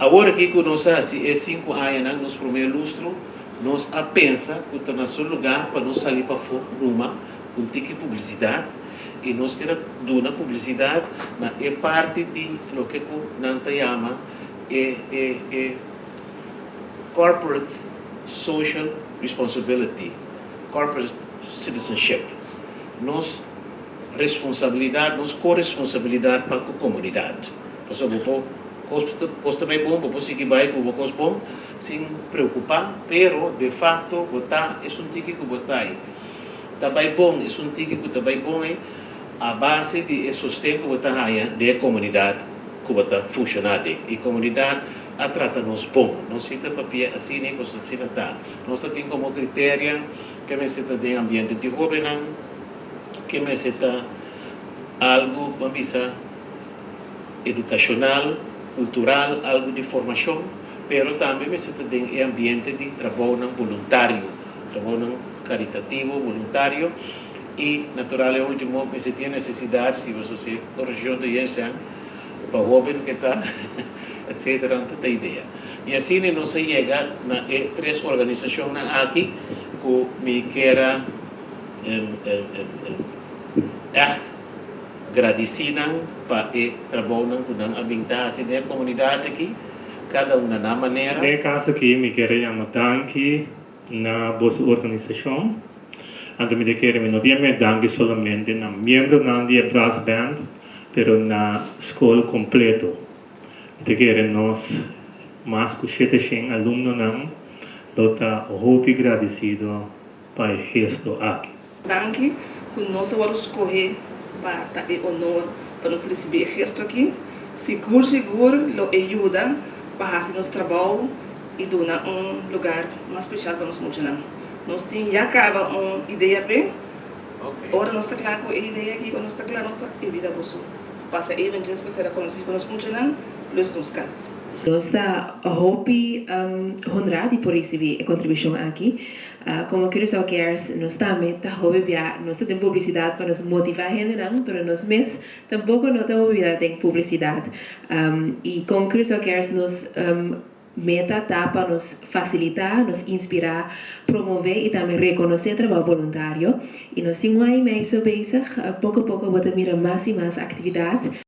Agora que nós assim, é 5 anos, nos primeiro lustro, nós a pensa que está no seu lugar para nós sair para fora numa, com tique publicidade, e nós queremos dar publicidade, na é parte de lo que nanta chama corporate social responsibility, corporate citizenship. Nos responsabilidade, nos corresponsabilidade para a comunidade. Por exemplo, costa bem bom, vou seguir bem com o costo bom, sem preocupar, pero de facto botar é um tique que botar tá bem bom, é um tique que tá bem bom é a base de sustento que botar aí da comunidade que botar funcionar e comunidade a trata nos bom, não se tem papel assim nem coisa assim tá. Nós temos como critério que me se tem ambiente de governança, que me se algo vamos educacional, cultural, algo de formação, pero também me tem ambiente de trabalho voluntário, trabalho caritativo, voluntário, e naturalmente, último, me se tem necessidade, se você a região de Yensan, para o jovem que está, etc., não tem ideia. E assim nós chegamos na 3 organizações aqui, que me quero agradeciam para o trabalho que nós habitamos na comunidade aqui, cada uma na maneira. No caso aqui, me quero chamar aqui na vossa organização. Então, me quero não me danke solamente na membro na dia brass band, pero na escola completo. Me quero nós mais que 700 alunos não, dota muito agradecido para o gesto aqui. Danke, que nós vamos escolher para dar honor para nós receber gesto aqui. Seguro, lo ajuda para fazer nosso trabalho e dar lugar mais especial para nós funcionar. Nós temos já acaba uma ideia bem. Ora nós está claro com a ideia aqui, nós está claro nossa vida boa. Passa eventos para ser conhecido para nós funcionar, plus nos casos. Nós está honrado por receber a contribuição aqui. Como Curaçao Cares, nós também nós temos publicidade para nos motivar a gente, mas nós mesmos tampouco não temos publicidade. E como Curaçao Cares, nós meta tá para nos facilitar, nos inspirar, promover e também reconhecer o trabalho voluntário. E nós temos mais sobre isso, pouco a pouco, vamos ter mais e mais atividades.